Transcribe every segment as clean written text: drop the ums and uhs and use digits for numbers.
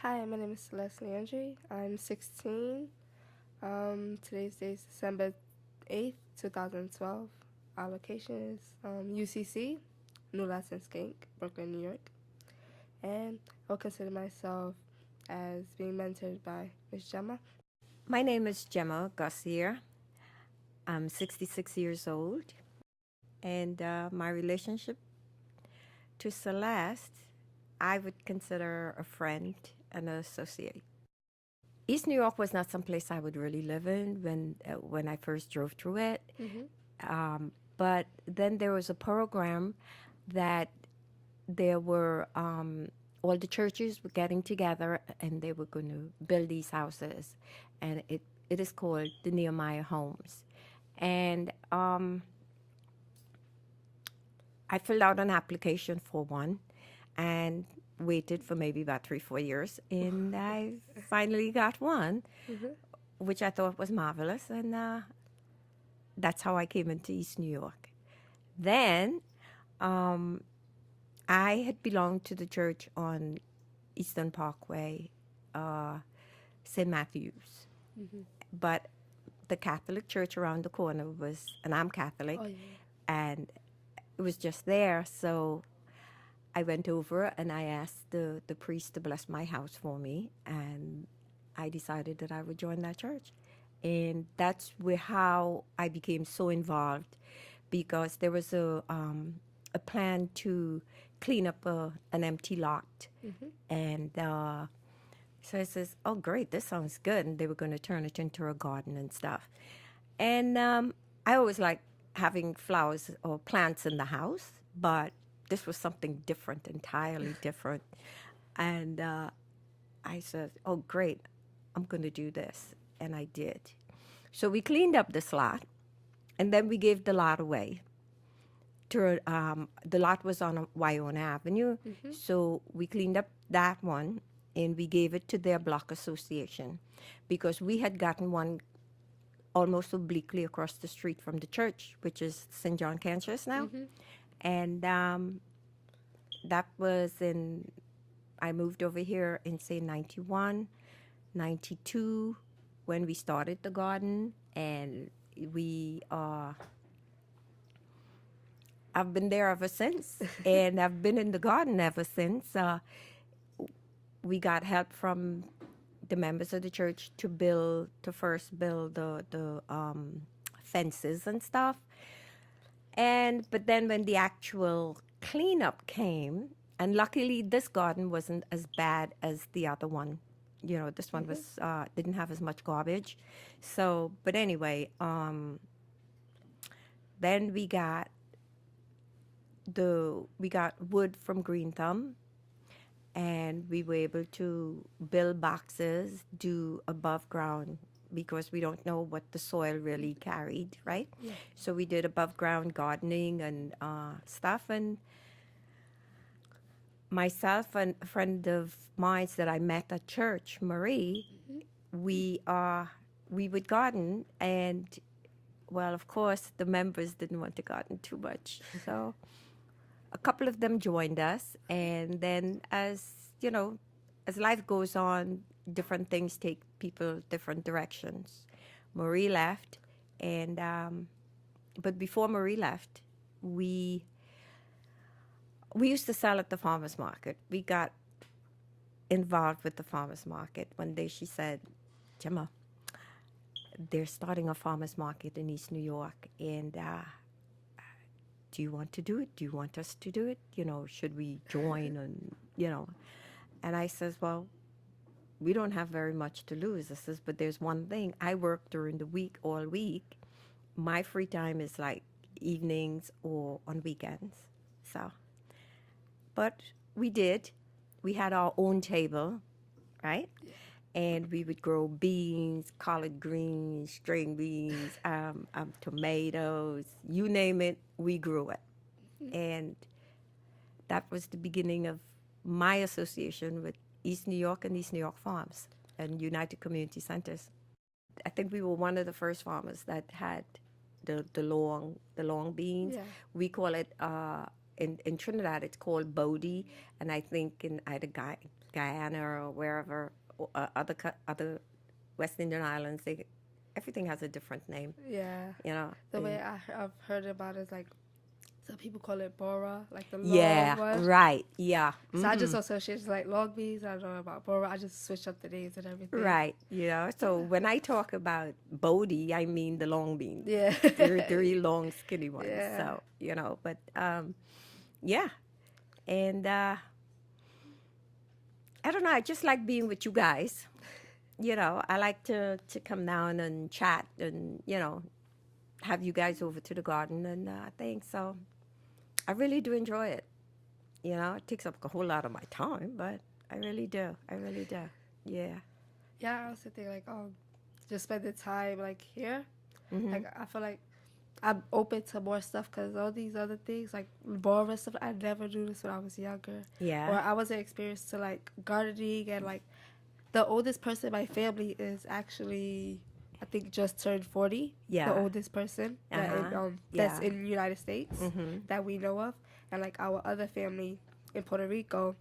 Hi, my name is Celeste Leandry. I'm 16. Today's date is December 8th, 2012. Our location is UCC, New License Skank, Brooklyn, New York. And I would consider myself as being mentored by Miss Gemma. My name is Gemma Garcia. I'm 66 years old, and my relationship to Celeste, I would consider a friend and an associate. East New York was not someplace I would really live in when I first drove through it. But then there was a program that there were all the churches were getting together and they were going to build these houses, and it is called the Nehemiah Homes. And I filled out an application for one and waited for maybe about 3-4 years, and I finally got one, which I thought was marvelous, and that's how I came into East New York. Then I had belonged to the church on Eastern Parkway, St. Matthew's, but the Catholic church around the corner was, and I'm Catholic, and it was just there. So I went over and I asked the priest to bless my house for me, and I decided that I would join that church. And that's how I became so involved, because there was a plan to clean up an empty lot. And so I says, oh, great, this sounds good. And they were going to turn it into a garden and stuff. And I always like having flowers or plants in the house, but this was something different, entirely different. And I said, oh, great, I'm going to do this. And I did. So we cleaned up this lot, and then we gave the lot away. The lot was on Wyona Avenue, so we cleaned up that one, and we gave it to their block association, because we had gotten one almost obliquely across the street from the church, which is St. John Cantius now. And that was I moved over here in, say, 91, 92, when we started the garden, and I've been there ever since, and I've been in the garden ever since. We got help from the members of the church to first build the fences and stuff. But then when the actual cleanup came, and luckily this garden wasn't as bad as the other one. You know, this one was didn't have as much garbage. So, but anyway, then we got wood from Green Thumb, and we were able to build boxes, do above ground, because we don't know what the soil really carried, right? So we did above ground gardening and stuff. And myself and a friend of mine that I met at church, Marie, we would garden, and well, of course, the members didn't want to garden too much, so a couple of them joined us. And then, as you know, as life goes on, different things take people different directions. Marie left, and but before Marie left, we used to sell at the farmers market. We got involved with the farmers market. One day she said, Gemma, they're starting a farmers market in East New York, and do you want to do it? Do you want us to do it? You know, should we join? And, you know, and I says, well, we don't have very much to lose. I says, but there's one thing. I work during the week, all week. My free time is like evenings or on weekends. So, but we did. We had our own table, right? And we would grow beans, collard greens, string beans, tomatoes, you name it, we grew it. And that was the beginning of my association with East New York and East New York Farms and United Community Centers. I think we were one of the first farmers that had the long beans. We call it in Trinidad, it's called Bodie, and I think in Ida Guy, Guyana or wherever, other West Indian islands, everything has a different name. Yeah. You know. The way I've heard about it is like some people call it bora, like the long Yeah. one. Right. Yeah. So I just associate like long beans. I don't know about bora. I just switch up the names and everything. Right. You know. So when I talk about Bodhi, I mean the long beans. Yeah. The really long, skinny ones. Yeah. So you know. But yeah. And I don't know. I just like being with you guys. You know, I like to come down and chat and, you know, have you guys over to the garden. And I think so. I really do enjoy it. You know, it takes up a whole lot of my time, but I really do. I really do. Yeah. Yeah, I also think like just spend the time like here. Mm-hmm. Like I feel like I'm open to more stuff because all these other things like bora stuff I never knew this when I was younger. Yeah. Or I wasn't experienced to like gardening and like the oldest person in my family is actually I think just turned 40. Yeah. The oldest person that's in the United States that we know of, and like our other family in Puerto Rico.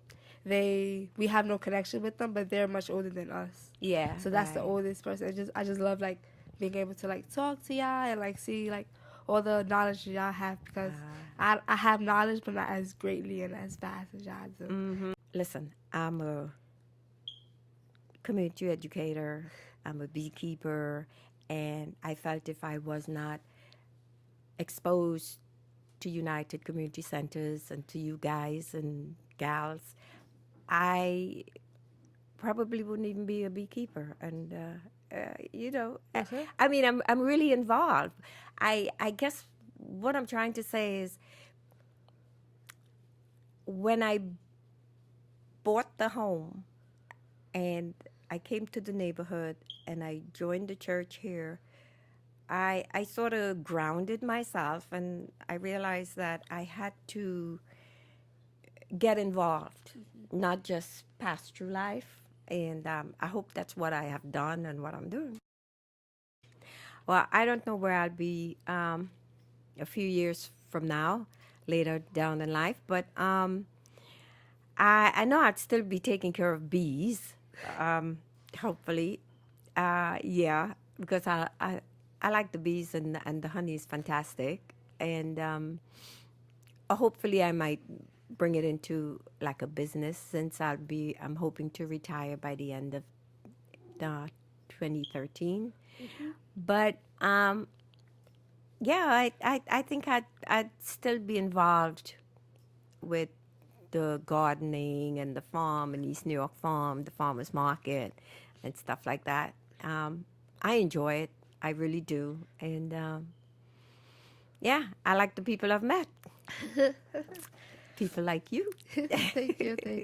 We have no connection with them, but they're much older than us. Yeah. So that's the oldest person. I just love like being able to like talk to y'all and like see like all the knowledge y'all have because I have knowledge but not as greatly and as fast as y'all do. Mm-hmm. Listen, I'm a community educator. I'm a beekeeper, and I felt if I was not exposed to United Community Centers and to you guys and gals, I probably wouldn't even be a beekeeper. And you know, I mean, I'm really involved. I guess what I'm trying to say is, when I bought the home and I came to the neighborhood and I joined the church here, I sort of grounded myself, and I realized that I had to get involved, not just pass through life. And I hope that's what I have done and what I'm doing. Well, I don't know where I'll be a few years from now, later down in life, but I know I'd still be taking care of bees, hopefully. Yeah, because I like the bees, and the honey is fantastic. And hopefully I might bring it into like a business, since I'm hoping to retire by the end of 2013. But yeah, I think I'd still be involved with the gardening and the farm in East New York Farm, the farmers market, and stuff like that. I enjoy it. I really do. And yeah, I like the people I've met. People like you. Thank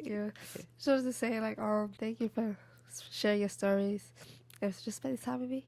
you. Just wanted to say like thank you for sharing your stories. It was just spending time with me.